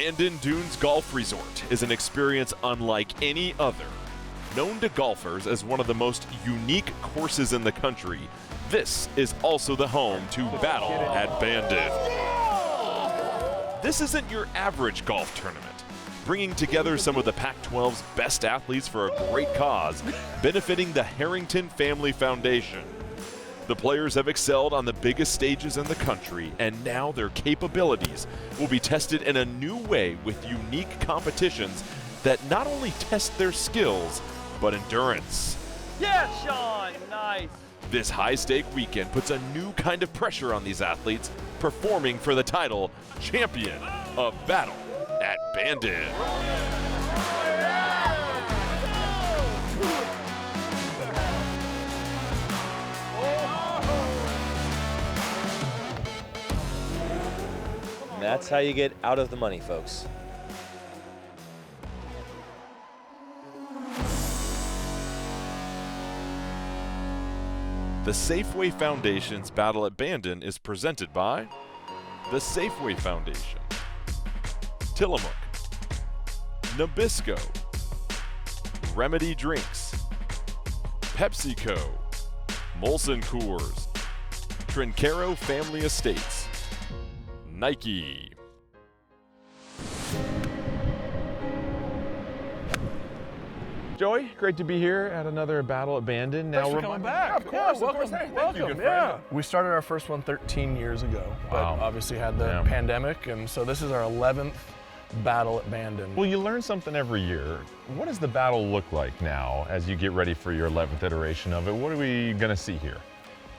Bandon Dunes Golf Resort is an experience unlike any other. Known to golfers as one of the most unique courses in the country, this is also the home to Battle at Bandon. This isn't your average golf tournament, bringing together some of the Pac-12's best athletes for a great cause, benefiting the Harrington Family Foundation. The players have excelled on the biggest stages in the country, and now their capabilities will be tested in a new way with unique competitions that not only test their skills, but endurance. Yeah, Sean, nice. This high-stake weekend puts a new kind of pressure on these athletes, performing for the title Champion of Battle at Bandon. And that's how you get out of the money, folks. The Safeway Foundation's Battle at Bandon is presented by the Safeway Foundation, Tillamook, Nabisco, Remedy Drinks, PepsiCo, Molson Coors, Trincaro Family Estates, Nike. Joey, great to be here at another Battle at Bandon. Thanks for coming back. Of course, yeah, of course. Hey, welcome. thank you, good Yeah. friend. We started our first one 13 years ago, but Wow. obviously had the Yeah. pandemic, and so this is our 11th Battle at Bandon. Well, you learn something every year. What does the battle look like now as you get ready for your 11th iteration of it? What are we going to see here?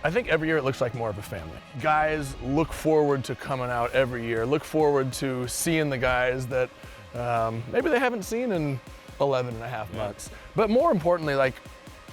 I think every year it looks like more of a family. Guys look forward to coming out every year, look forward to seeing the guys that maybe they haven't seen in 11 and a half months. But more importantly, like,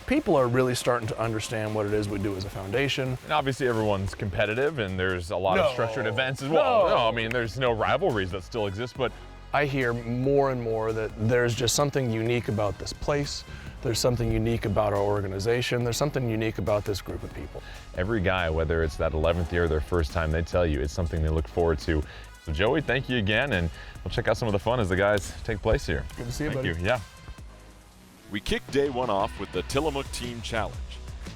people are really starting to understand what it is we do as a foundation. And obviously everyone's competitive and there's a lot of structured events as well. No, I mean, there's no rivalries that still exist, but I hear more and more that there's just something unique about this place. There's something unique about our organization. There's something unique about this group of people. every guy, whether it's that 11th year or their first time, they tell you it's something they look forward to. So Joey, thank you again, and we'll check out some of the fun as the guys take place here. Good to see you, buddy. buddy. Thank you, yeah. We kick day one off with the Tillamook Team Challenge.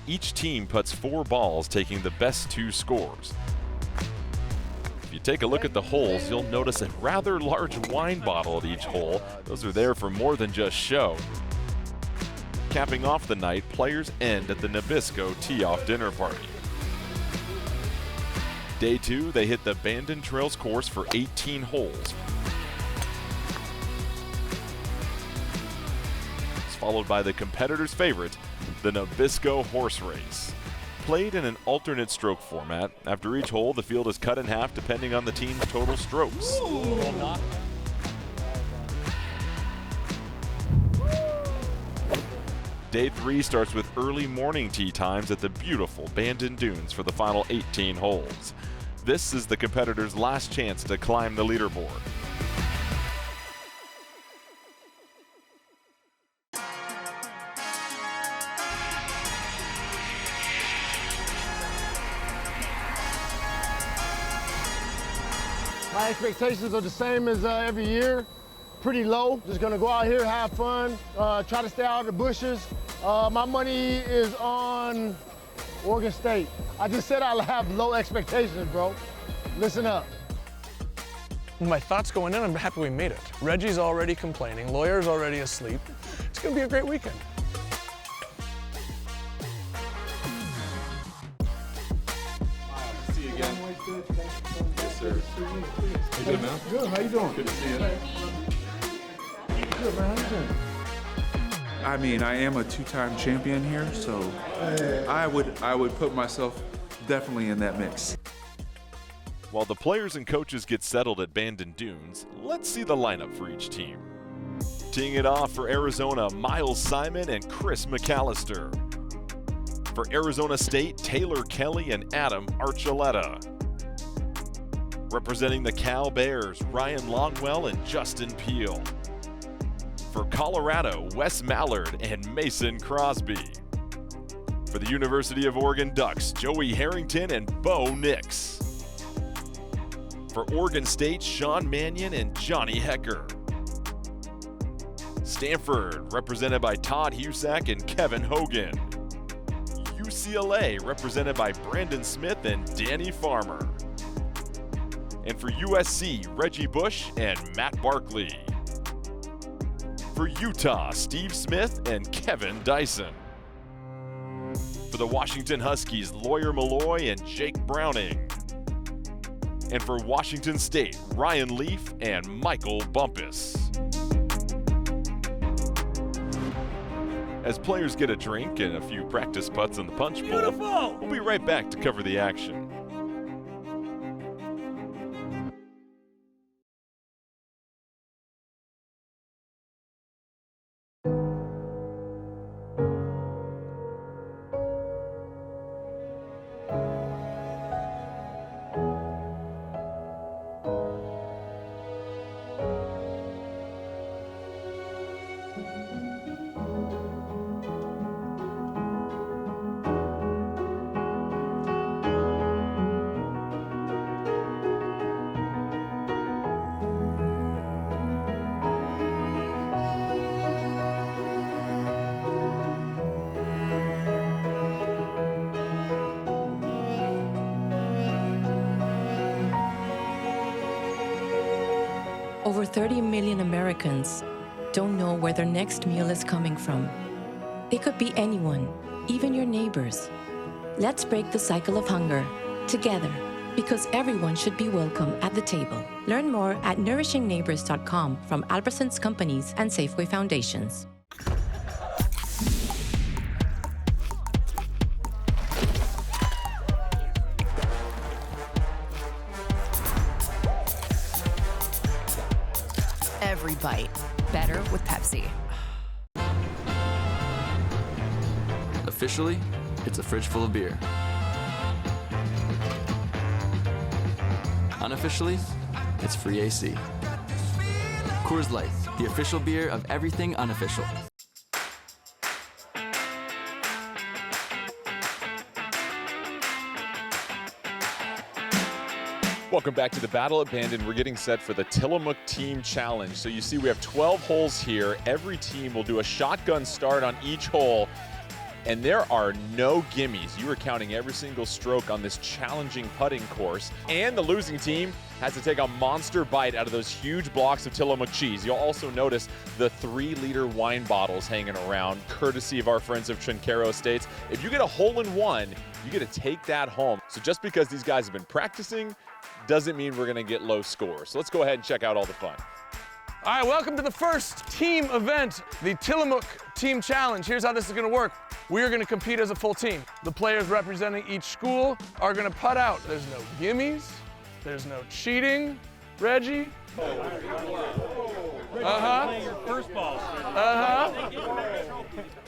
Each team puts 4 balls, taking the best 2 scores. If you take a look at the holes, you'll notice a rather large wine bottle at each hole. Those are there for more than just show. Capping off the night, players end at the Nabisco tee-off dinner party. Day 2, they hit the Bandon Trails course for 18 holes. It's followed by the competitor's favorite, the Nabisco horse race. Played in an alternate stroke format, after each hole the field is cut in half depending on the team's total strokes. Day 3 starts with early morning tee times at the beautiful Bandon Dunes for the final 18 holes. This is the competitor's last chance to climb the leaderboard. My expectations are the same as every year. Pretty low. Just gonna go out here, have fun, try to stay out of the bushes. My money is on Oregon State. I just said I'll have low expectations, bro. Listen up. My thoughts going in, I'm happy we made it. Reggie's already complaining, lawyer's already asleep. It's gonna be a great weekend. See you again. Yes, sir. You good, man? Good, how you doing? Good to see you. Good, man, how you doing? I mean, I am a 2-time champion here, so I would put myself definitely in that mix. While the players and coaches get settled at Bandon Dunes, let's see the lineup for each team. Teeing it off for Arizona, Miles Simon and Chris McAllister. For Arizona State, Taylor Kelly and Adam Archuleta. Representing the Cal Bears, Ryan Longwell and Justin Peel. For Colorado, Wes Mallard and Mason Crosby. For the University of Oregon Ducks, Joey Harrington and Bo Nix. for Oregon State, Sean Mannion and Johnny Hecker. Stanford, represented by Todd Husak and Kevin Hogan. UCLA, represented by Brandon Smith and Danny Farmer. And for USC, Reggie Bush and Matt Barkley. For Utah, Steve Smith and Kevin Dyson. For the Washington Huskies, Lawyer Malloy and Jake Browning. And for Washington State, Ryan Leaf and Michael Bumpus. As players get a drink and a few practice putts in the punch bowl, we'll be right back to cover the action. Over 30 million Americans don't know where their next meal is coming from. It could be anyone, even your neighbors. Let's break the cycle of hunger together, because everyone should be welcome at the table. Learn more at nourishingneighbors.com from Albertsons Companies and Safeway Foundations. Every bite better with Pepsi. Officially, it's a fridge full of beer. Unofficially, it's free AC. Coors Light, the official beer of everything unofficial. Welcome back to the Battle at Bandon. We're getting set for the Tillamook Team Challenge. So you see we have 12 holes here. Every team will do a shotgun start on each hole. And there are no gimmies. You are counting every single stroke on this challenging putting course. And the losing team has to take a monster bite out of those huge blocks of Tillamook cheese. You'll also notice the 3-liter wine bottles hanging around, courtesy of our friends of Trinquero Estates. If you get a hole in one, you get to take that home. So just because these guys have been practicing doesn't mean we're going to get low scores. So let's go ahead and check out all the fun. All right, welcome to the first team event, the Tillamook Team Challenge. Here's how this is gonna work. We are gonna compete as a full team. The players representing each school are gonna putt out. There's no gimmies, there's no cheating. Reggie? First ball.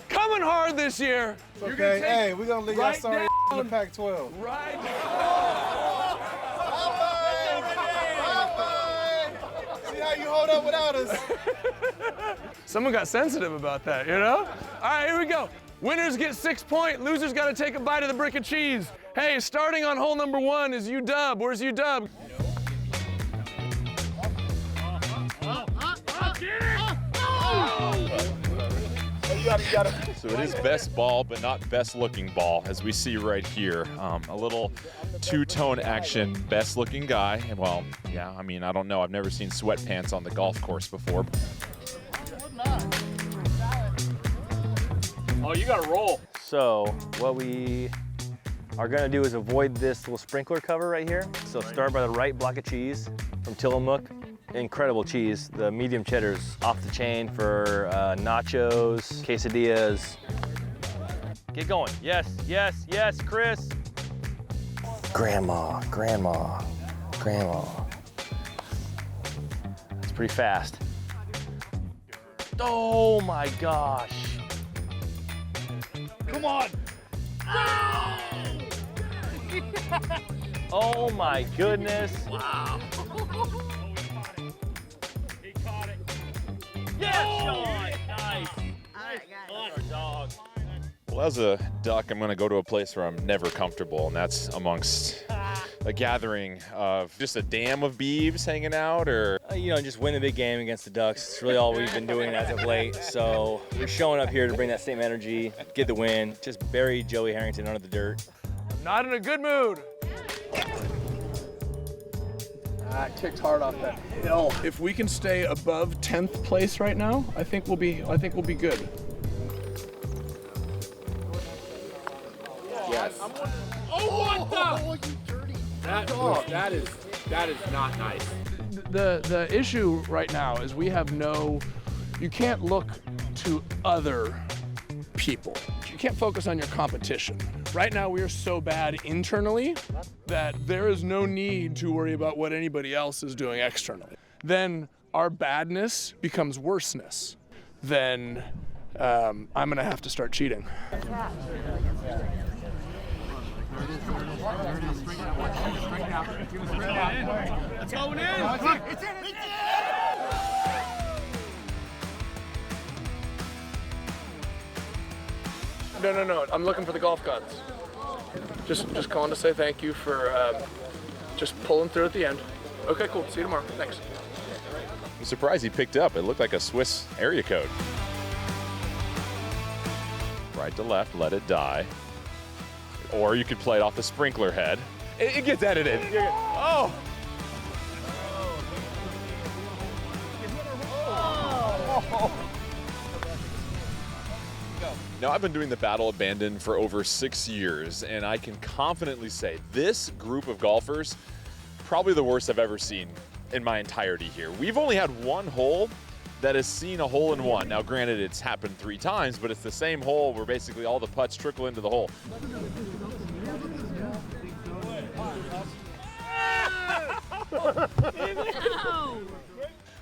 Coming hard this year. Okay, hey, we're gonna leave y'all sorry in the Pac-12. See how you hold up without us. Someone got sensitive about that, you know? All right, here we go. Winners get 6 points. Losers got to take a bite of the brick of cheese. Hey, starting on hole number 1 is UW. Where's UW? So it is best ball, but not best looking ball, as we see right here. A little two-tone action, best looking guy. Well, yeah, I mean, I don't know. I've never seen sweatpants on the golf course before. Oh, you got to roll. So what we are gonna do is avoid this little sprinkler cover right here. So start by the right block of cheese from Tillamook. Incredible cheese. The medium cheddar's off the chain for nachos, quesadillas. Get going. Yes, yes, yes, Chris. Grandma, grandma, grandma. It's pretty fast. Oh my gosh. Come on. Oh my goodness. Wow. He caught it. Yes, Sean. Nice. Nice dog. Well, as a duck, I'm going to go to a place where I'm never comfortable, and that's amongst a gathering of just a dam of beeves hanging out, or? You know, just win the big game against the Ducks. It's really all we've been doing as of late. So we're showing up here to bring that same energy, get the win, just bury Joey Harrington under the dirt. Not in a good mood. I kicked hard off that hill. If we can stay above 10th place right now, I think we'll be good. Yes. Oh, what the? That is not nice. The issue right now is you can't look to other people. You can't focus on your competition. Right now we are so bad internally that there is no need to worry about what anybody else is doing externally. Then our badness becomes worseness. Then I'm gonna have to start cheating. It's going in. It's in. No. I'm looking for the golf guns. Just calling to say thank you for just pulling through at the end. Okay, cool. See you tomorrow. Thanks. I'm surprised he picked up. It looked like a Swiss area code. Right to left, let it die. Or you could play it off the sprinkler head. It gets edited. Oh! Now, I've been doing the Battle of Bandon for over 6 years, and I can confidently say this group of golfers, probably the worst I've ever seen in my entirety here. We've only had one hole that has seen a hole-in-one. Now, granted, it's happened 3 times, but it's the same hole where basically all the putts trickle into the hole.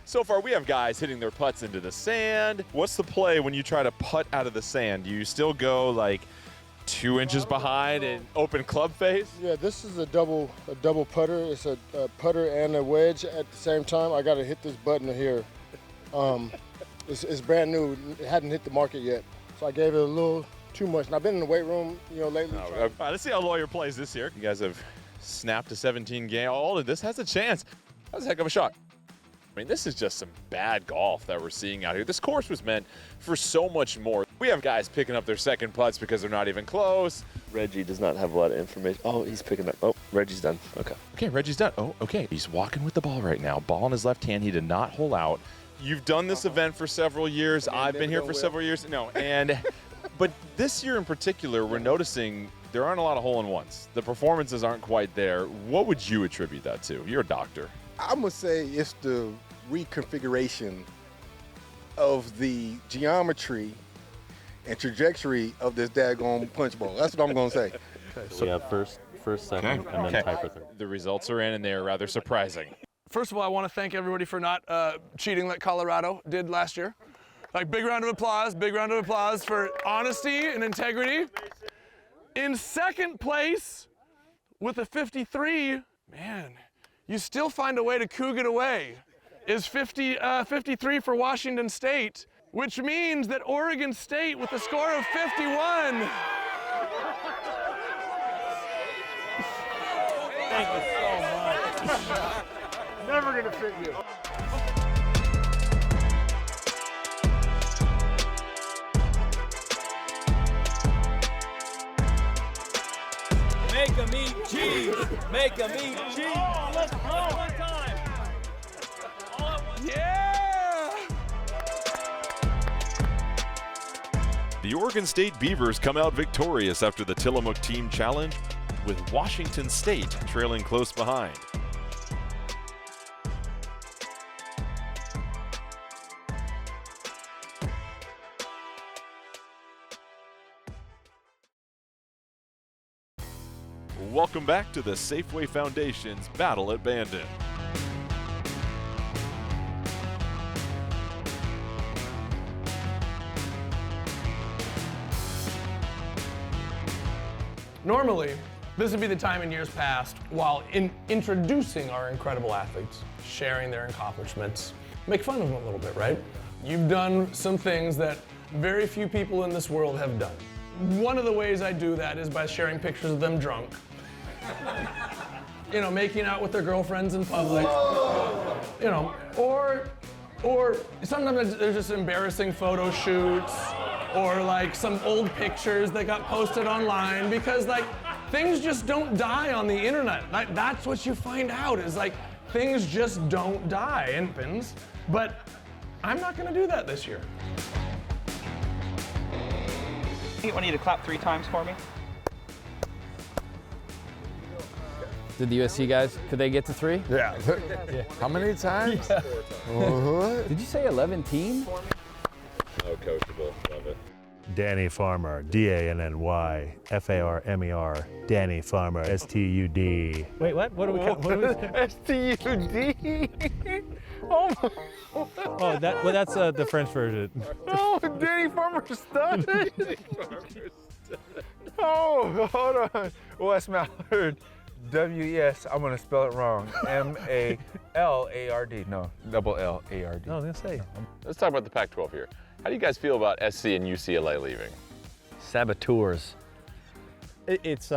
So far, we have guys hitting their putts into the sand. What's the play when you try to putt out of the sand? Do you still go like 2 inches behind and open club face? Yeah, this is a double putter. It's a putter and a wedge at the same time. I got to hit this button here. It's brand new. It hadn't hit the market yet, so I gave it a little too much. And I've been in the weight room, lately. All right, let's see how Lawyer plays this year. You guys have snapped a 17 game. Oh, this has a chance. That was a heck of a shot. I mean, this is just some bad golf that we're seeing out here. This course was meant for so much more. We have guys picking up their second putts because they're not even close. Reggie does not have a lot of information. Oh, he's picking up. Oh, Reggie's done. Okay. Okay, Reggie's done. Oh, okay. He's walking with the ball right now. Ball in his left hand. He did not hole out. You've done this event for several years. I've been here for several years. No, but this year in particular, we're noticing there aren't a lot of hole-in-ones. The performances aren't quite there. What would you attribute that to? You're a doctor. I'm gonna say it's the reconfiguration of the geometry and trajectory of this daggone punch bowl. That's what I'm gonna say. Okay, so we have first, second, and then tie for third. The results are in, and they are rather surprising. First of all, I want to thank everybody for not cheating like Colorado did last year. Like, big round of applause for honesty and integrity. In second place with a 53, man, you still find a way to coog it away, is 53 for Washington State, which means that Oregon State with a score of 51. Thank you so much. Never gonna fit you. Make them eat cheese. Make them eat cheese. Oh, let's go. One time. All at once. Yeah! The Oregon State Beavers come out victorious after the Tillamook Team Challenge, with Washington State trailing close behind. Welcome back to the Safeway Foundation's Battle at Bandon. Normally, this would be the time in years past, while introducing our incredible athletes, sharing their accomplishments, make fun of them a little bit, right? You've done some things that very few people in this world have done. One of the ways I do that is by sharing pictures of them drunk. you know, making out with their girlfriends in public. You know, or sometimes there's just embarrassing photo shoots or like some old pictures that got posted online because like things just don't die on the internet. That's what you find out is like things just don't die in pins. But I'm not gonna do that this year. I want you to clap 3 times for me. Did the USC guys, could they get to 3? Yeah. How many times? Yeah. What? Did you say 11 team? Oh, coachable. Love it. Danny Farmer, D-A-N-N-Y, F-A-R-M-E-R, Danny Farmer, S-T-U-D. Wait, what? What do we S-T-U-D? Oh, my. Oh, that's the French version. Oh, Danny Farmer stud. Oh, hold on. Wes Mallard. W-E-S, I'm gonna spell it wrong. M-A-L-A-R-D. No, double L-A-R-D. No, I was gonna say. Let's talk about the Pac-12 here. How do you guys feel about SC and UCLA leaving? Saboteurs. It's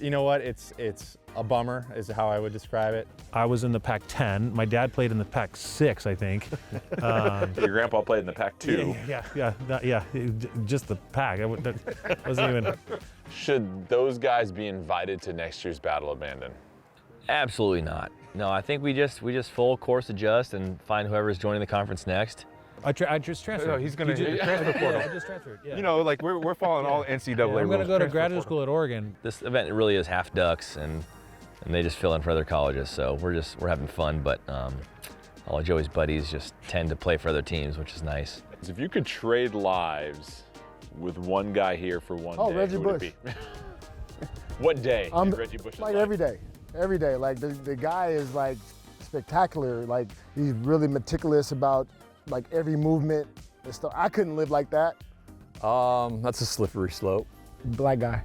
you know what? It's a bummer, is how I would describe it. I was in the Pac-10. My dad played in the Pac-6, I think. Your grandpa played in the Pac-2. Yeah, just the Pac. That wasn't even. Should those guys be invited to next year's Battle of Bandon? Absolutely not. No, I think we just full course adjust and find whoever's joining the conference next. I just transferred. No, he's gonna transfer portal. I just transferred. Yeah. You know, like we're following all NCAA rules. I'm gonna go to graduate school at Oregon. This event really is half Ducks, and they just fill in for other colleges. So we're having fun, but all of Joey's buddies just tend to play for other teams, which is nice. If you could trade lives with one guy here for one day, Reggie who would Bush. it be? What day in Reggie Bush's like life? every day. Like the guy is like spectacular. Like he's really meticulous about like every movement and stuff. I couldn't live like that. That's a slippery slope. Black guy.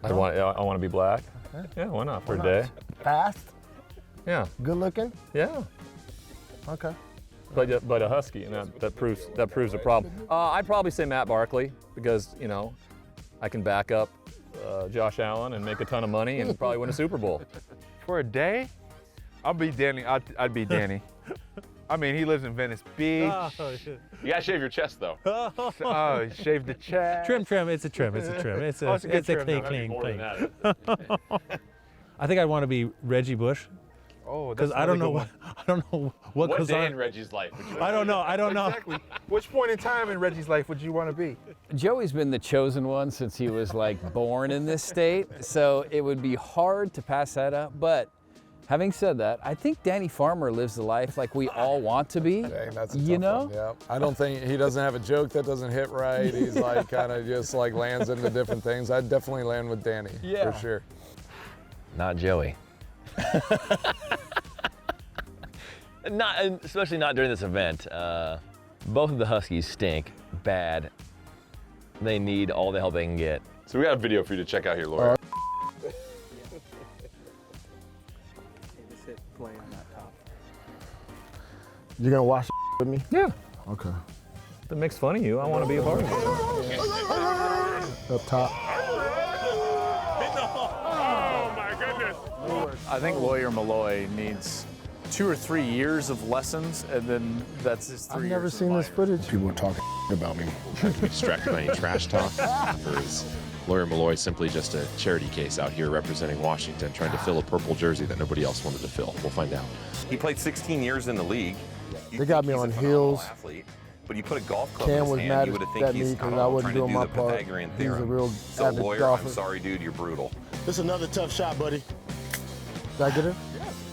I want to be black. Yeah, why not for a day? Fast. Yeah. Good looking. Yeah. Okay. But a husky, and that proves a problem. I'd probably say Matt Barkley because you know I can back up Josh Allen and make a ton of money and probably win a Super Bowl. For a day? I'll be Danny. I'd be Danny. I mean, he lives in Venice Beach. Oh, You gotta shave your chest though. Oh, shave the chest. Trim. It's a trim. It's a clean. I think I'd want to be Reggie Bush. Oh, because I don't know what goes day on in Reggie's life would you? I don't know. Exactly. Which point in time in Reggie's life would you want to be? Joey's been the chosen one since he was like born in this state, so it would be hard to pass that up. But having said that, I think Danny Farmer lives the life like we all want to be. Dang, that's a you tough know? one, yeah. I don't think he doesn't have a joke that doesn't hit right. He's like kind of just like lands into different things. I'd definitely land with Danny for sure. Not Joey. Especially not during this event. Both of the Huskies stink bad. They need all the help they can get. So we got a video for you to check out here, Laura. You gonna watch with me? Yeah. Okay. If it makes fun of you, I want to be a part of it. Up top. Oh my goodness. I think Lawyer Malloy needs 2 or 3 years of lessons, and then that's his 3 I've years. never seen this footage. People talking about me. Trying to be distracted by any trash talk? Or is Lawyer Malloy simply just a charity case out here representing Washington, trying to fill a purple jersey that nobody else wanted to fill? We'll find out. He played 16 years in the league. They got me on heels. Athlete, but you put a golf club Cam in was his mad hand, you would have think at me he's because trying I wasn't to doing do my the part. Pythagorean He's a theorem. real So average Lawyer, golfer. I'm sorry, dude, you're brutal. This is another tough shot, buddy. Did I get it?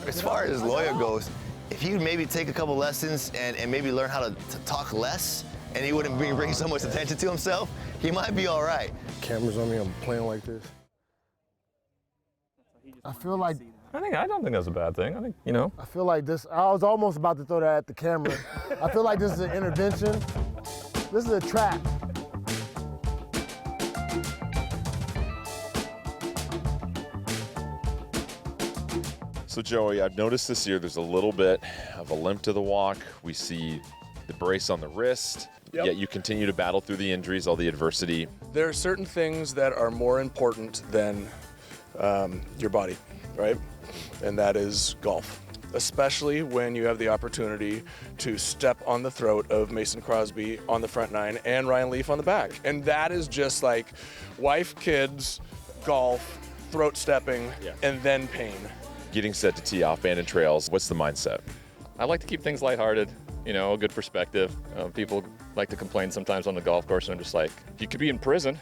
As far as Lawyer goes, if he would maybe take a couple lessons and maybe learn how to talk less, and he wouldn't bring so much attention to himself, he might be all right. Cameras on me, I'm playing like this. I feel like I don't think that's a bad thing. I think, you know. I feel like this, I was almost about to throw that at the camera. I feel like this is an intervention. This is a trap. So Joey, I've noticed this year there's a little bit of a limp to the walk. We see the brace on the wrist, yet you continue to battle through the injuries, all the adversity. There are certain things that are more important than your body, right? And that is golf. Especially when you have the opportunity to step on the throat of Mason Crosby on the front nine and Ryan Leaf on the back. And that is just like wife, kids, golf, throat stepping, and then pain. Getting set to tee off Bandon Trails, what's the mindset? I like to keep things lighthearted, you know, a good perspective. People like to complain sometimes on the golf course, and I'm just like, you could be in prison.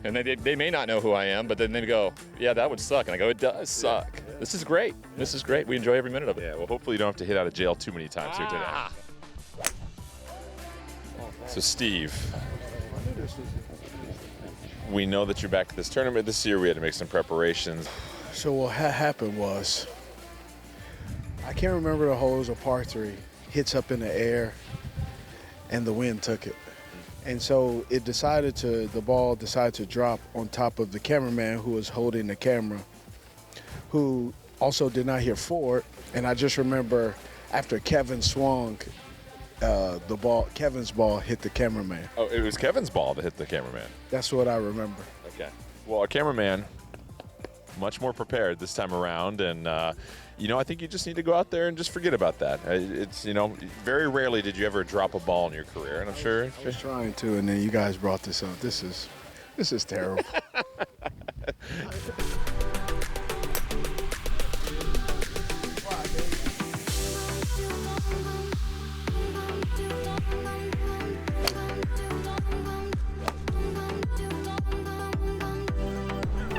And they may not know who I am, but then they go, yeah, that would suck. And I go, it does suck. This is great. This is great. We enjoy every minute of it. Yeah, well, hopefully you don't have to hit out of jail too many times here today. So, Steve, we know that you're back at this tournament this year. We had to make some preparations. So what happened was, I can't remember the hole. It was a par 3. Hits up in the air, and the wind took it. And so the ball decided to drop on top of the cameraman who was holding the camera, who also did not hear forward. And I just remember after Kevin swung, Kevin's ball hit the cameraman. Oh, it was Kevin's ball that hit the cameraman. That's what I remember. Okay. Well, our cameraman, much more prepared this time around, and you know, I think you just need to go out there and just forget about that. It's, you know, very rarely did you ever drop a ball in your career, and I'm sure. I was trying to, and then you guys brought this up. This is terrible.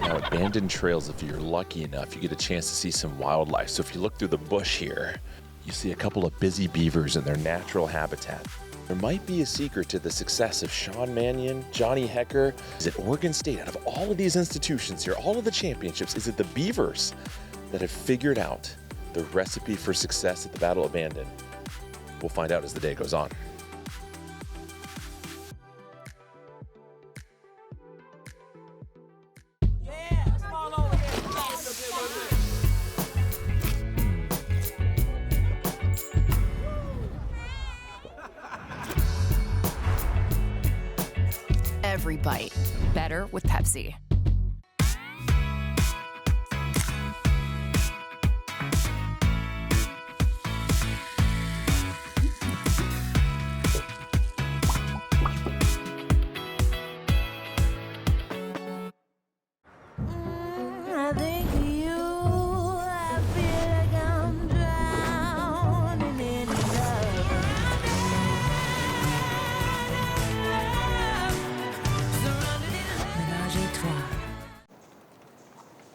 Now at Bandon Trails, if you're lucky enough, you get a chance to see some wildlife. So if you look through the bush here, you see a couple of busy beavers in their natural habitat. There might be a secret to the success of Sean Mannion, Johnny Hecker. Is it Oregon State? Out of all of these institutions here, all of the championships, is it the beavers that have figured out the recipe for success at the Battle of Bandon? We'll find out as the day goes on. Every bite, better with Pepsi.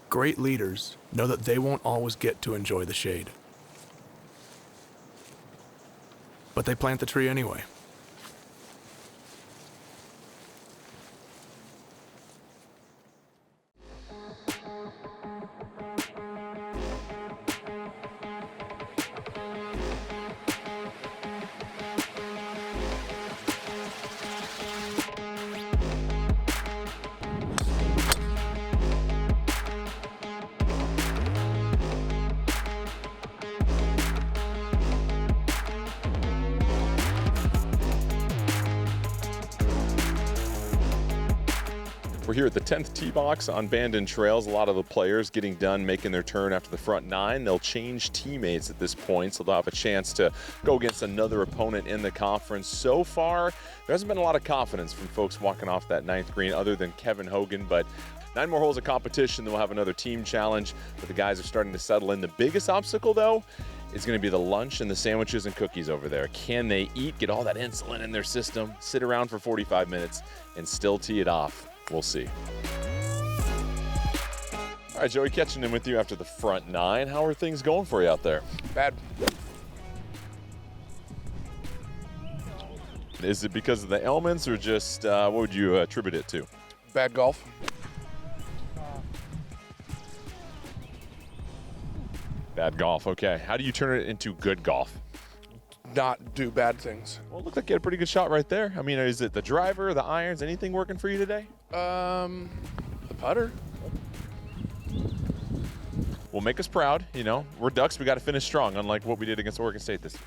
Great leaders know that they won't always get to enjoy the shade. But they plant the tree anyway. We're here at the 10th tee box on Bandon Trails. A lot of the players getting done making their turn after the front nine. They'll change teammates at this point, so they'll have a chance to go against another opponent in the conference. So far, there hasn't been a lot of confidence from folks walking off that ninth green other than Kevin Hogan, but 9 more holes of competition, then we'll have another team challenge, but the guys are starting to settle in. The biggest obstacle, though, is going to be the lunch and the sandwiches and cookies over there. Can they eat, get all that insulin in their system, sit around for 45 minutes, and still tee it off? We'll see. All right, Joey, catching in with you after the front nine. How are things going for you out there? Bad. Is it because of the elements or just, what would you attribute it to? Bad golf. Bad golf, okay. How do you turn it into good golf? Not do bad things. Well, it looked like you had a pretty good shot right there. I mean, is it the driver, the irons, anything working for you today? The putter. Well, make us proud. You know, we're Ducks. We got to finish strong, unlike what we did against Oregon State this year.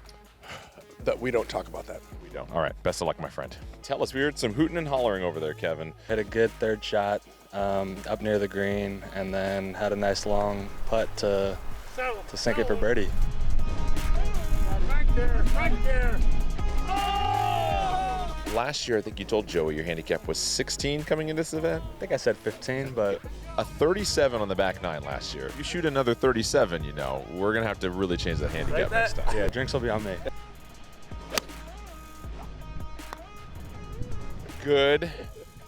That we don't talk about that. We don't. All right. Best of luck, my friend. Tell us, we heard some hooting and hollering over there, Kevin. Had a good third shot. up near the green, and then had a nice long putt to sink it for birdie. Right there. Last year, I think you told Joey your handicap was 16 coming into this event. I think I said 15, but a 37 on the back nine last year. If you shoot another 37, you know, we're going to have to really change that handicap next time. Yeah, drinks will be on me. Good.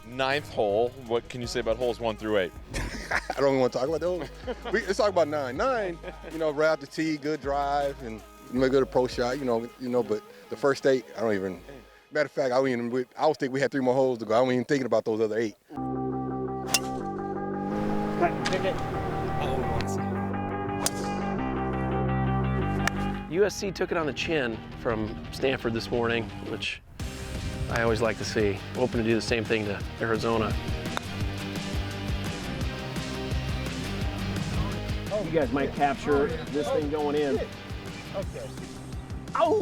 9th hole. What can you say about holes 1 through 8? I don't even want to talk about those. Let's talk about 9. 9, right out the tee, good drive, and make good approach shot, but the first 8, I don't even. Matter of fact, I was thinking we had 3 more holes to go. I wasn't even thinking about those other 8. USC took it on the chin from Stanford this morning, which I always like to see. Hoping to do the same thing to Arizona. You guys might capture this thing going in. Okay. Ow!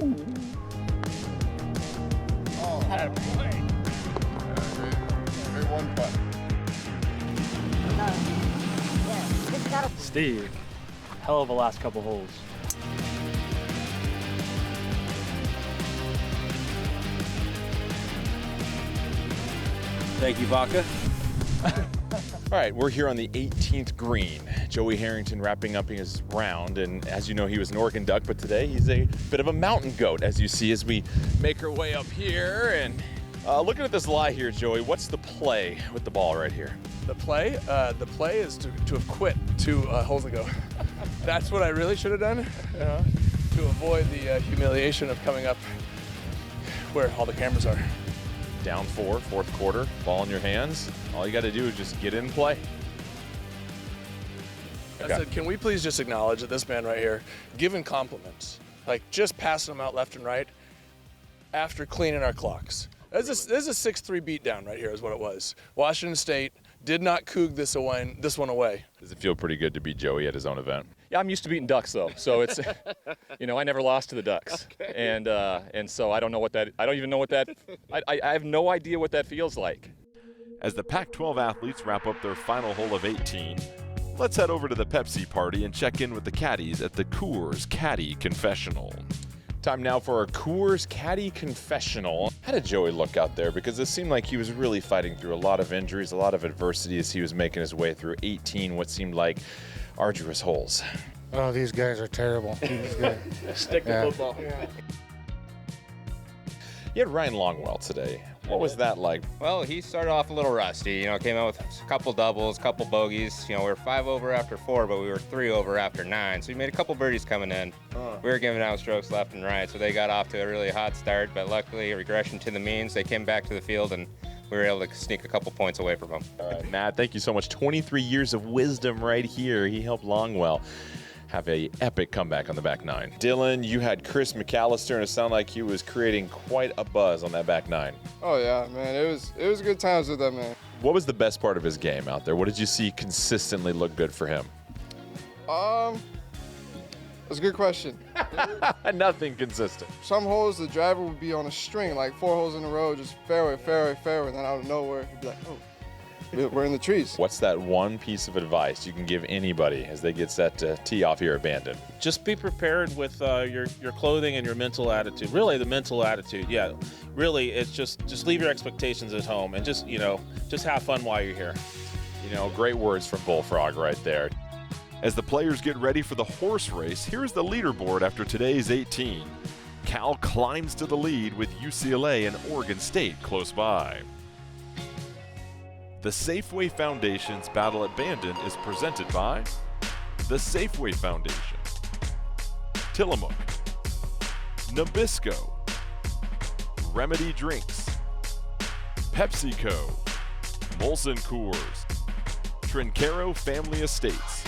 One putt. Steve, hell of a last couple holes. Thank you, Vodka. All right, we're here on the 18th green. Joey Harrington wrapping up his round, and as you know, he was an Oregon Duck, but today he's a bit of a mountain goat, as you see as we make our way up here. And looking at this lie here, Joey, what's the play with the ball right here? The play is to have quit 2 holes ago. That's what I really should have done, to avoid the humiliation of coming up where all the cameras are. Down 4, 4th quarter, ball in your hands. All you got to do is just get in play. I said, can we please just acknowledge that this man right here, giving compliments, like just passing them out left and right after cleaning our clocks. This is a 6-3 beatdown right here is what it was. Washington State did not coog this one away. Does it feel pretty good to beat Joey at his own event? Yeah, I'm used to beating Ducks though, so it's, I never lost to the Ducks, okay. And so I don't know what that. I don't even know what that. I have no idea what that feels like. As the Pac-12 athletes wrap up their final hole of 18, let's head over to the Pepsi party and check in with the caddies at the Coors Caddy Confessional. Time now for our Coors Caddy Confessional. How did Joey look out there? Because it seemed like he was really fighting through a lot of injuries, a lot of adversity as he was making his way through 18, what seemed like arduous holes. Oh, these guys are terrible. Stick to football. Yeah. You had Ryan Longwell today. What was that like? Well, he started off a little rusty. Came out with a couple doubles, couple bogeys. We were 5 over after 4, but we were 3 over after 9. So he made a couple birdies coming in. We were giving out strokes left and right, so they got off to a really hot start. But luckily, a regression to the means. They came back to the field, and we were able to sneak a couple points away from them. All right, Matt, thank you so much. 23 years of wisdom right here. He helped Longwell have a epic comeback on the back 9. Dylan, you had Chris McAllister, and it sounded like he was creating quite a buzz on that back 9. Oh yeah, man, it was good times with that man. What was the best part of his game out there? What did you see consistently look good for him? That's a good question. Nothing consistent. Some holes the driver would be on a string, like 4 holes in a row, just fairway, fairway, fairway, and then out of nowhere he'd be like, oh. We're in the trees. What's that one piece of advice you can give anybody as they get set to tee off here at Bandon? Just be prepared with your clothing and your mental attitude. Really, the mental attitude. Yeah, really, it's just leave your expectations at home and just have fun while you're here. Great words from Bullfrog right there. As the players get ready for the horse race, here's the leaderboard after today's 18. Cal climbs to the lead with UCLA and Oregon State close by. The Safeway Foundation's Battle at Bandon is presented by the Safeway Foundation, Tillamook, Nabisco, Remedy Drinks, PepsiCo, Molson Coors, Trincaro Family Estates,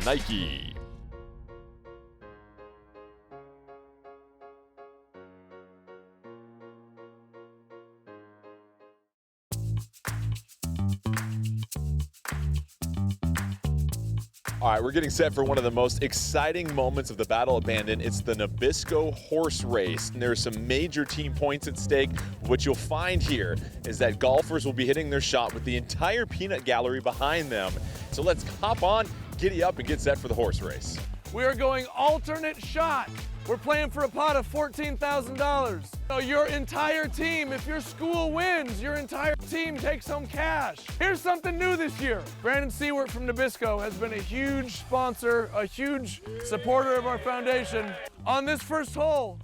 Nike. All right, we're getting set for one of the most exciting moments of the Battle of Bandon. It's the Nabisco horse race. And there's some major team points at stake. What you'll find here is that golfers will be hitting their shot with the entire peanut gallery behind them. So let's hop on, giddy up, and get set for the horse race. We are going alternate shot. We're playing for a pot of $14,000. So your entire team, if your school wins, your entire team takes home cash. Here's something new this year. Brandon Seward from Nabisco has been a huge sponsor, a huge supporter of our foundation. On this first hole,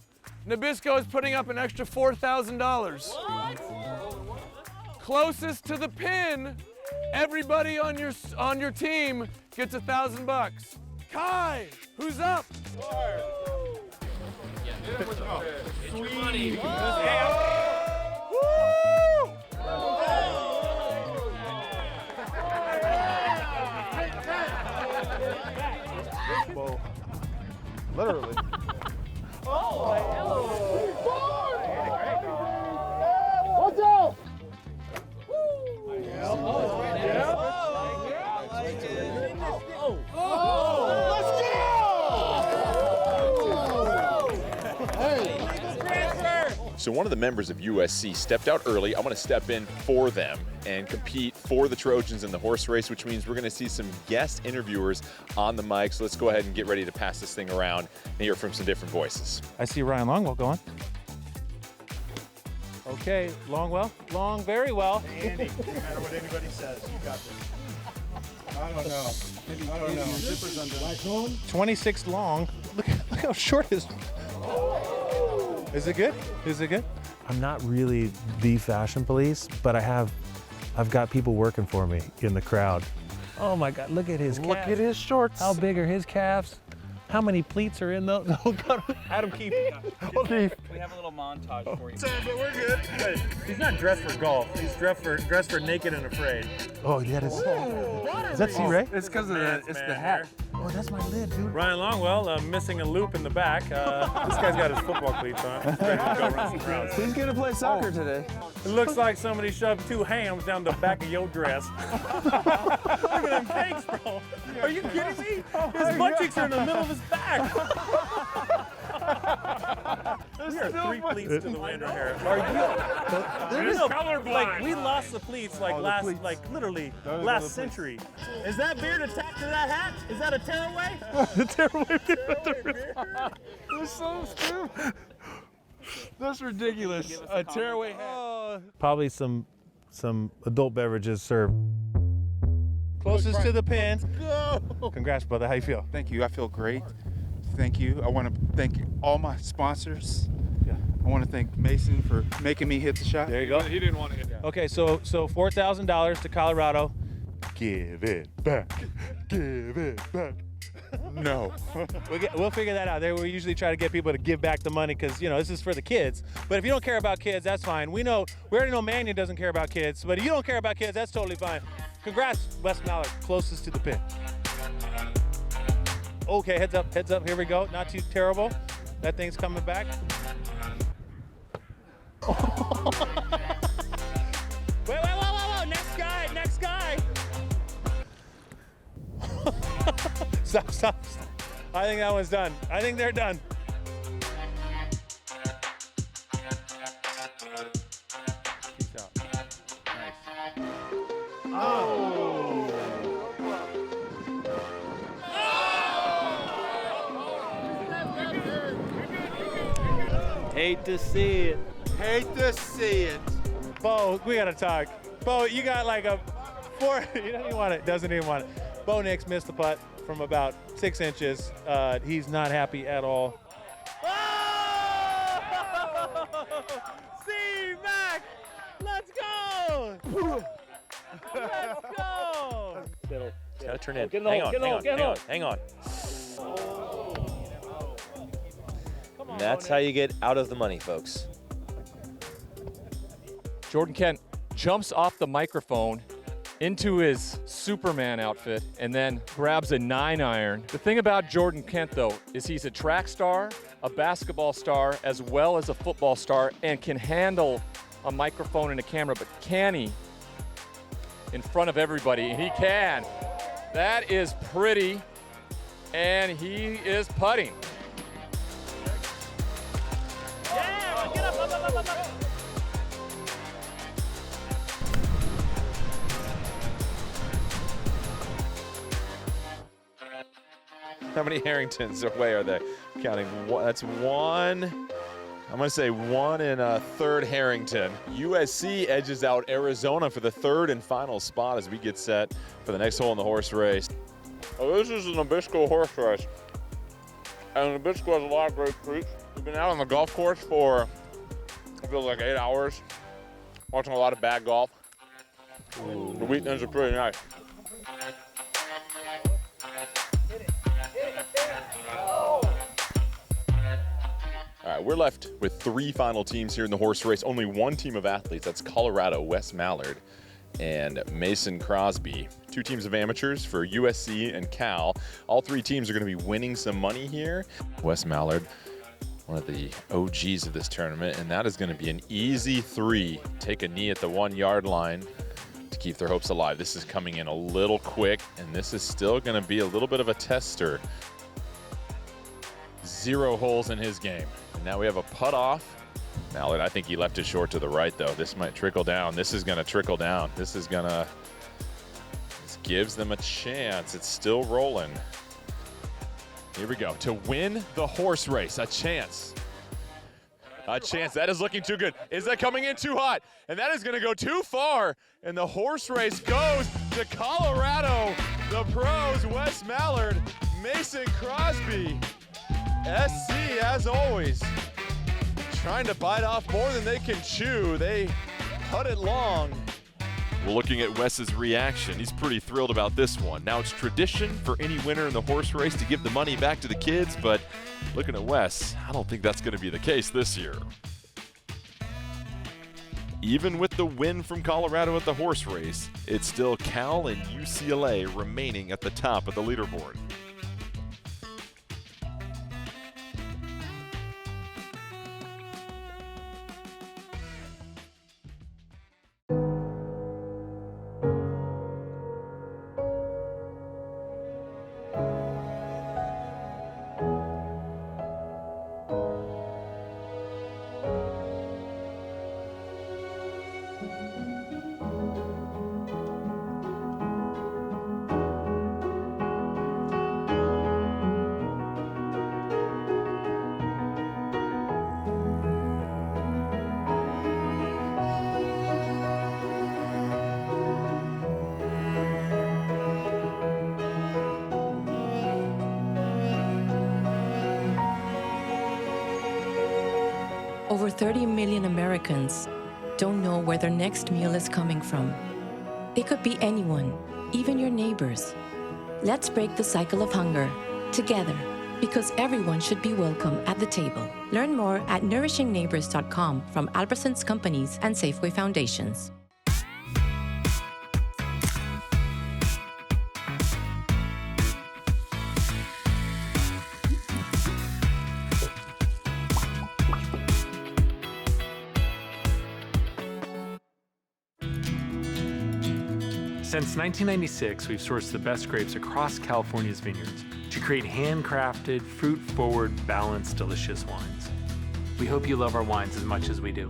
Nabisco is putting up an extra $4,000. Closest to the pin, everybody on your team gets $1,000. Kai, who's up? Get your money. Literally. What's up? So one of the members of USC stepped out early. I'm going to step in for them and compete for the Trojans in the horse race, which means we're going to see some guest interviewers on the mic. So let's go ahead and get ready to pass this thing around and hear from some different voices. I see Ryan Longwell going. Okay, Longwell. Long, very well. Andy, no matter what anybody says, you got this. I don't know. I don't know. Zipper's undone. 26 long. Look how short his. Is it good? Is it good? I'm not really the fashion police, but I've got people working for me in the crowd. Oh my God, look at his calves. Look at his shorts. How big are his calves? How many pleats are in those? Oh God, Adam, keep. Keith. We have a little montage for you. But we're good. He's not dressed for golf. He's dressed for naked and afraid. Oh, that is. Is that C-Ray? It's because of the hat. Oh, that's my lid, dude. Ryan Longwell missing a loop in the back. This guy's got his football cleats on. He's ready to go run some routes. He's gonna play soccer today. It looks like somebody shoved 2 hams down the back of your dress. Look at them cakes, bro. Are you kidding me? His butt cheeks are in the middle of his back. We are 3 pleats to the wind right here. Are you? There's no colorblind. Like we lost the pleats literally last century. Is that beard attached to that hat? Is that a tearaway? The tearaway beard. That's so stupid. That's ridiculous. A tearaway hat. Probably some adult beverages served. Closest to the pin. Go. Congrats, brother. How you feel? Thank you. I feel great. Thank you. I want to thank all my sponsors. Yeah. I want to thank Mason for making me hit the shot. There you go. He didn't want to hit that. Okay, so $4,000 to Colorado. Give it back. Give it back. No. We'll figure that out. We usually try to get people to give back the money because, this is for the kids. But if you don't care about kids, that's fine. We already know Mannion doesn't care about kids, but if you don't care about kids, that's totally fine. Congrats, Wes Mallard, closest to the pin. Okay, heads up, here we go. Not too terrible. That thing's coming back. Wait, next guy. Stop. I think that one's done. I think they're done. Peace out. Nice. Oh. Hate to see it. Hate to see it. Bo, we gotta talk. Bo, you got like a 4. You don't even want it. Doesn't even want it. Bo Nix missed the putt from about 6 inches. He's not happy at all. C-Mac, let's go! Let's go! Gotta turn in. Hang on. That's how you get out of the money, folks. Jordan Kent jumps off the microphone into his Superman outfit and then grabs a 9-iron. The thing about Jordan Kent, though, is he's a track star, a basketball star, as well as a football star, and can handle a microphone and a camera, but can he in front of everybody? He can. That is pretty, and he is putting. Yeah, get up, up, up, up, up, up. How many Harringtons away are they? Counting one, that's one. I'm gonna say 1 1/3 Harrington. USC edges out Arizona for the 3rd and final spot as we get set for the next hole in the horse race. Oh, this is the Nabisco horse race. And Nabisco has a lot of great creeks. We've been out on the golf course for, it feels like 8 hours, watching a lot of bad golf. The weekends are pretty nice. All right, we're left with 3 final teams here in the horse race. Only 1 team of athletes. That's Colorado, Wes Mallard, and Mason Crosby. 2 teams of amateurs for USC and Cal. All 3 teams are going to be winning some money here. Wes Mallard, one of the OGs of this tournament, and that is going to be an easy 3. Take a knee at the 1-yard line to keep their hopes alive. This is coming in a little quick, and this is still going to be a little bit of a tester. 0 holes in his game. And now we have a putt off. Mallard, I think he left it short to the right, though. This might trickle down. This is going to trickle down. This gives them a chance. It's still rolling. Here we go. To win the horse race, a chance. A chance. That is looking too good. Is that coming in too hot? And that is going to go too far. And the horse race goes to Colorado. The pros, Wes Mallard, Mason Crosby. SC, as always, trying to bite off more than they can chew. They putt it long. Well, looking at Wes's reaction, he's pretty thrilled about this one. Now, it's tradition for any winner in the horse race to give the money back to the kids, but looking at Wes, I don't think that's going to be the case this year. Even with the win from Colorado at the horse race, it's still Cal and UCLA remaining at the top of the leaderboard. Over 30 million Americans don't know where their next meal is coming from. It could be anyone, even your neighbors. Let's break the cycle of hunger together, because everyone should be welcome at the table. Learn more at nourishingneighbors.com from Albertsons Companies and Safeway Foundations. Since 1996, we've sourced the best grapes across California's vineyards to create handcrafted, fruit-forward, balanced, delicious wines. We hope you love our wines as much as we do.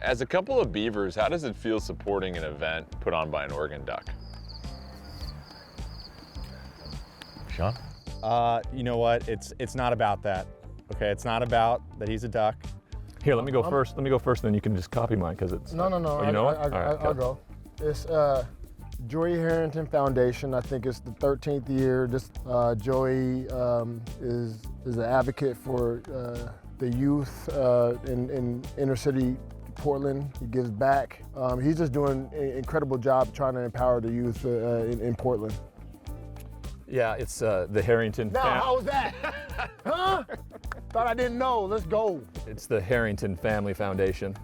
As a couple of Beavers, how does it feel supporting an event put on by an Oregon Duck? Sean? You know what? It's not about that. Okay, it's not about that he's a duck. Here, let me go first. Let me go first, then you can just copy mine because it's. No. Oh, you know what? I'll go. It's Joey Harrington Foundation. I think it's the 13th year. Joey is an advocate for the youth in inner city Portland. He gives back. He's just doing an incredible job trying to empower the youth in Portland. Yeah, it's the Harrington. Now, how was that? Huh? Thought I didn't know. Let's go. It's the Harrington Family Foundation.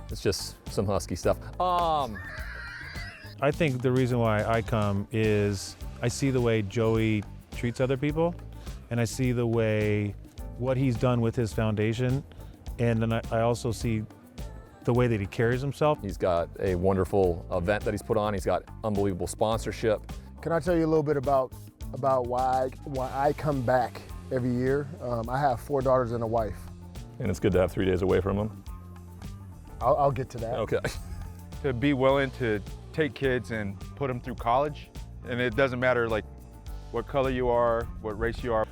It's just some husky stuff. I think the reason why I come is I see the way Joey treats other people, and I see the way what he's done with his foundation, and then I also see the way that he carries himself. He's got a wonderful event that he's put on. He's got unbelievable sponsorship. Can I tell you a little bit about why I come back every year? I have 4 daughters and a wife. And it's good to have 3 days away from him. I'll get to that. Okay. To be willing to take kids and put them through college, and it doesn't matter like what color you are, what race you are.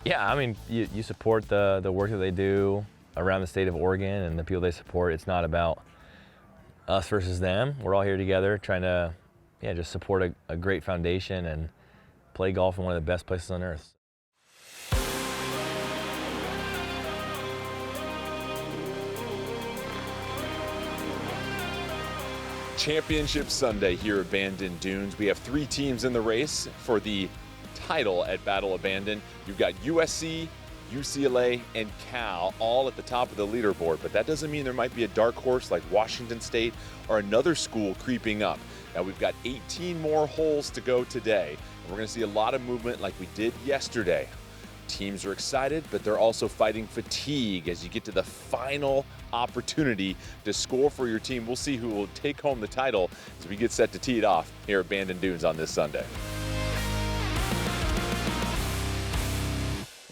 Yeah, I mean, you support the work that they do around the state of Oregon and the people they support. It's not about us versus them. We're all here together trying to, just support a great foundation and play golf in one of the best places on earth. Championship Sunday here at Bandon Dunes. We have 3 teams in the race for the title at Battle of Bandon. You've got USC, UCLA, and Cal all at the top of the leaderboard, but that doesn't mean there might be a dark horse like Washington State or another school creeping up. Now we've got 18 more holes to go today, and we're going to see a lot of movement like we did yesterday. Teams are excited, but they're also fighting fatigue as you get to the final opportunity to score for your team. We'll see who will take home the title as we get set to tee it off here at Bandon Dunes on this Sunday.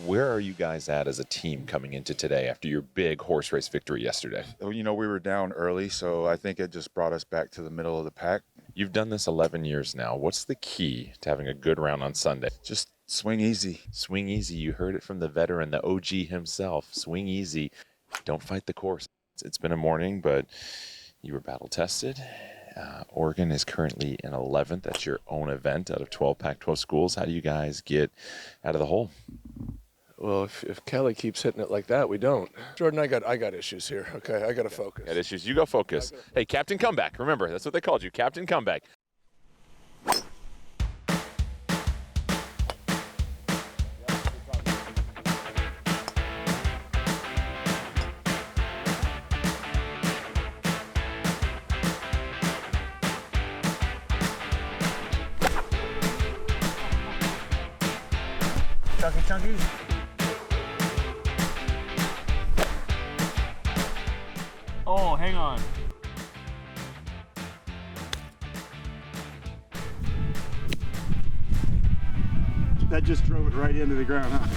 Where are you guys at as a team coming into today after your big horse race victory yesterday? You know, we were down early, so I think it just brought us back to the middle of the pack. You've done this 11 years now. What's the key to having a good round on Sunday? Just swing easy. Swing easy. You heard it from the veteran, the OG himself. Swing easy. Don't fight the course. It's been a morning, but you were battle tested. Oregon is currently in 11th. That's your own event out of 12 Pac-12 schools. How do you guys get out of the hole? Well, if Kelly keeps hitting it like that, we don't. Jordan, I got issues here. Okay, I got to focus. Got issues. You go focus. Hey, Captain Comeback. Remember, that's what they called you, Captain Comeback. Chunky. Oh, hang on. That just drove it right into the ground, huh?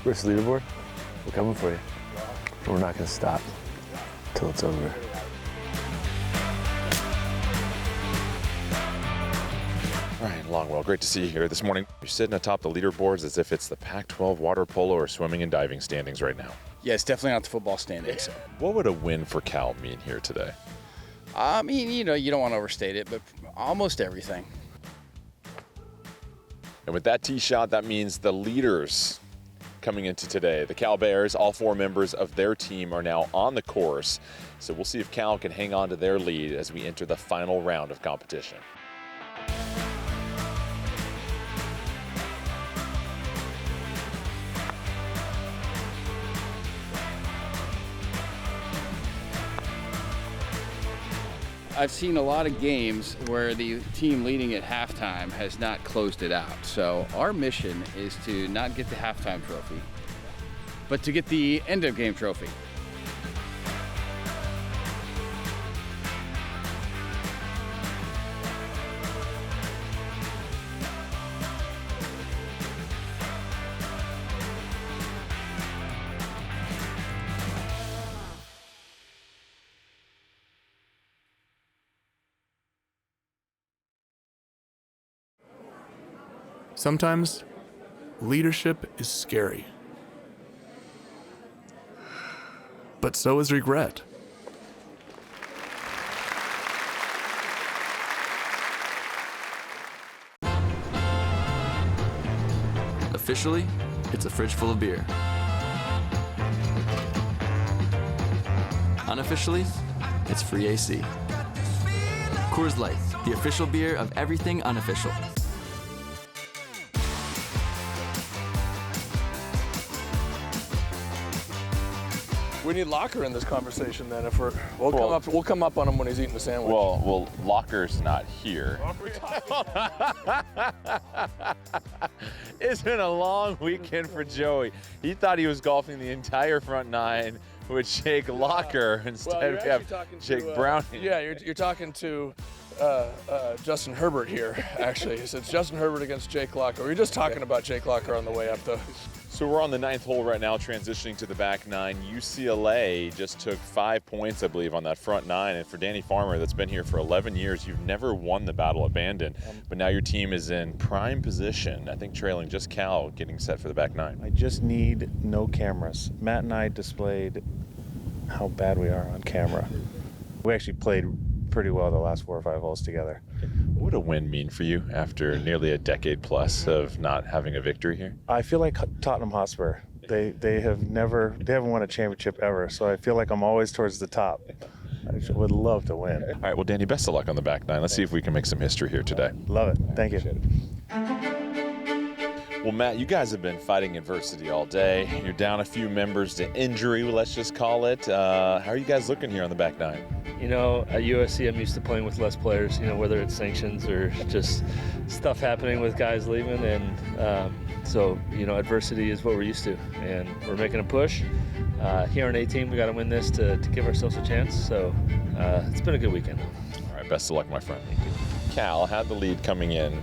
Where's the leaderboard? We're coming for you. We're not going to stop until it's over. Ryan Longwell, great to see you here this morning. You're sitting atop the leaderboards as if it's the Pac-12 water polo or swimming and diving standings right now. Yeah, it's definitely not the football standings. What would a win for Cal mean here today? I mean, you don't want to overstate it, but almost everything. And with that tee shot, that means the leaders coming into today, the Cal Bears, all 4 members of their team are now on the course. So we'll see if Cal can hang on to their lead as we enter the final round of competition. I've seen a lot of games where the team leading at halftime has not closed it out. So our mission is to not get the halftime trophy, but to get the end of game trophy. Sometimes leadership is scary, but so is regret. Officially, it's a fridge full of beer. Unofficially, it's free AC. Coors Light, the official beer of everything unofficial. We need Locker in this conversation then. If we'll come up on him when he's eating the sandwich. Well, Locker's not here. It's been a long weekend for Joey. He thought he was golfing the entire front nine with Jake Locker. Instead, we have Jake Browning. Yeah, you're talking to Justin Herbert here, actually. It's Justin Herbert against Jake Locker. We were just talking about Jake Locker on the way up, though. So we're on the 9th hole right now, transitioning to the back nine. UCLA just took 5 points, I believe, on that front nine. And for Danny Farmer, that's been here for 11 years, you've never won the Battle of Bandon. But now your team is in prime position, I think trailing just Cal, getting set for the back nine. I just need no cameras. Matt and I displayed how bad we are on camera. We actually played pretty well the last 4 or 5 holes together. What would a win mean for you after nearly a decade plus of not having a victory here? I feel like Tottenham Hotspur. They haven't won a championship ever, so I feel like I'm always towards the top. I would love to win. All right, well, Danny, best of luck on the back nine. Let's see if we can make some history here today. Love it. Thank you. Well, Matt, you guys have been fighting adversity all day. You're down a few members to injury, let's just call it. How are you guys looking here on the back nine? You know, at USC, I'm used to playing with less players, you know, whether it's sanctions or just stuff happening with guys leaving. And so, you know, adversity is what we're used to. And we're making a push. Here on A-Team, we got to win this to give ourselves a chance. So it's been a good weekend. All right, best of luck, my friend. Thank you. Cal had the lead coming in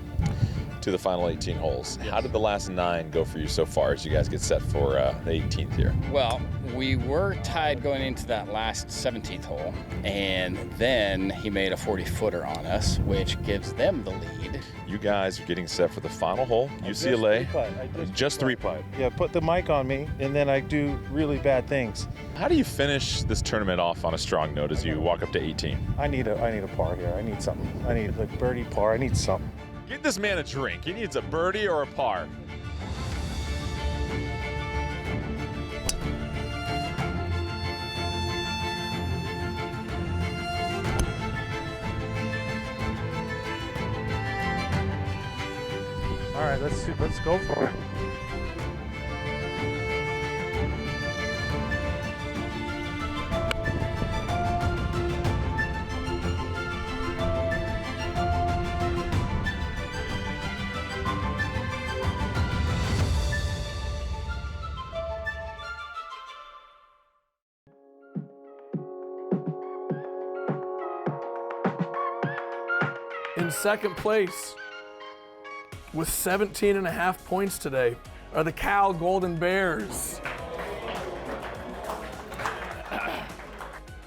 to the final 18 holes. Yes. How did the last 9 go for you so far as you guys get set for the 18th here? Well, we were tied going into that last 17th hole, and then he made a 40-footer on us, which gives them the lead. You guys are getting set for the final hole, UCLA. Just three putt. Yeah, put the mic on me, and then I do really bad things. How do you finish this tournament off on a strong note as you walk up to 18? I need a par here. I need something. I need like birdie par. I need something. Get this man a drink. He needs a birdie or a par. All right, let's go for it. In second place with 17.5 points today are the Cal Golden Bears.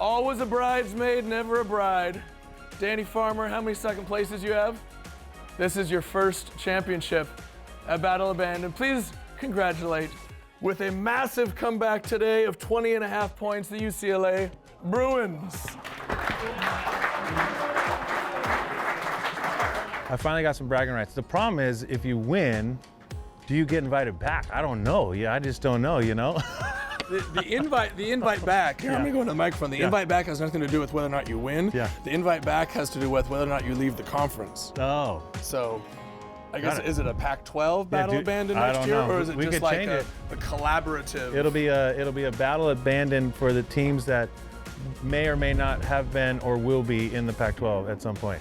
Always a bridesmaid, never a bride. Danny Farmer, how many second places you have? This is your first championship at Battle of Bandon. Please congratulate, with a massive comeback today of 20.5 points, the UCLA Bruins. I finally got some bragging rights. The problem is, if you win, do you get invited back? I don't know. Yeah, I just don't know, you know? The invite back, here, I'm gonna go into the microphone. The invite back has nothing to do with whether or not you win. Yeah. The invite back has to do with whether or not you leave the conference. Oh. So, I guess, is it a Pac-12 Battle of Bandon next year? Or is it just like a collaborative? It'll be a Battle of Bandon for the teams that may or may not have been or will be in the Pac-12 at some point.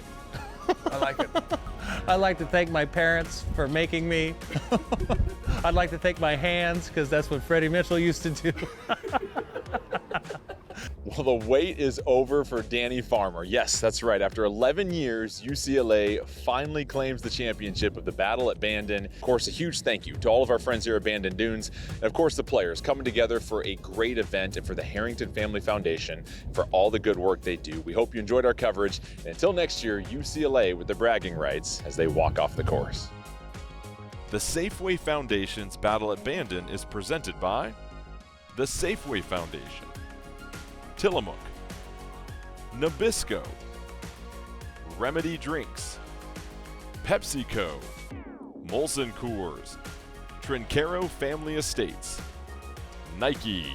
I like it. I'd like to thank my parents for making me. I'd like to thank my hands, because that's what Freddie Mitchell used to do. Well, the wait is over for Danny Farmer. Yes, that's right. After 11 years, UCLA finally claims the championship of the Battle at Bandon. Of course, a huge thank you to all of our friends here at Bandon Dunes, and of course the players coming together for a great event, and for the Harrington Family Foundation for all the good work they do. We hope you enjoyed our coverage, and until next year, UCLA with the bragging rights as they walk off the course. The Safeway Foundation's Battle at Bandon is presented by the Safeway Foundation, Tillamook, Nabisco, Remedy Drinks, PepsiCo, Molson Coors, Trincaro Family Estates, Nike.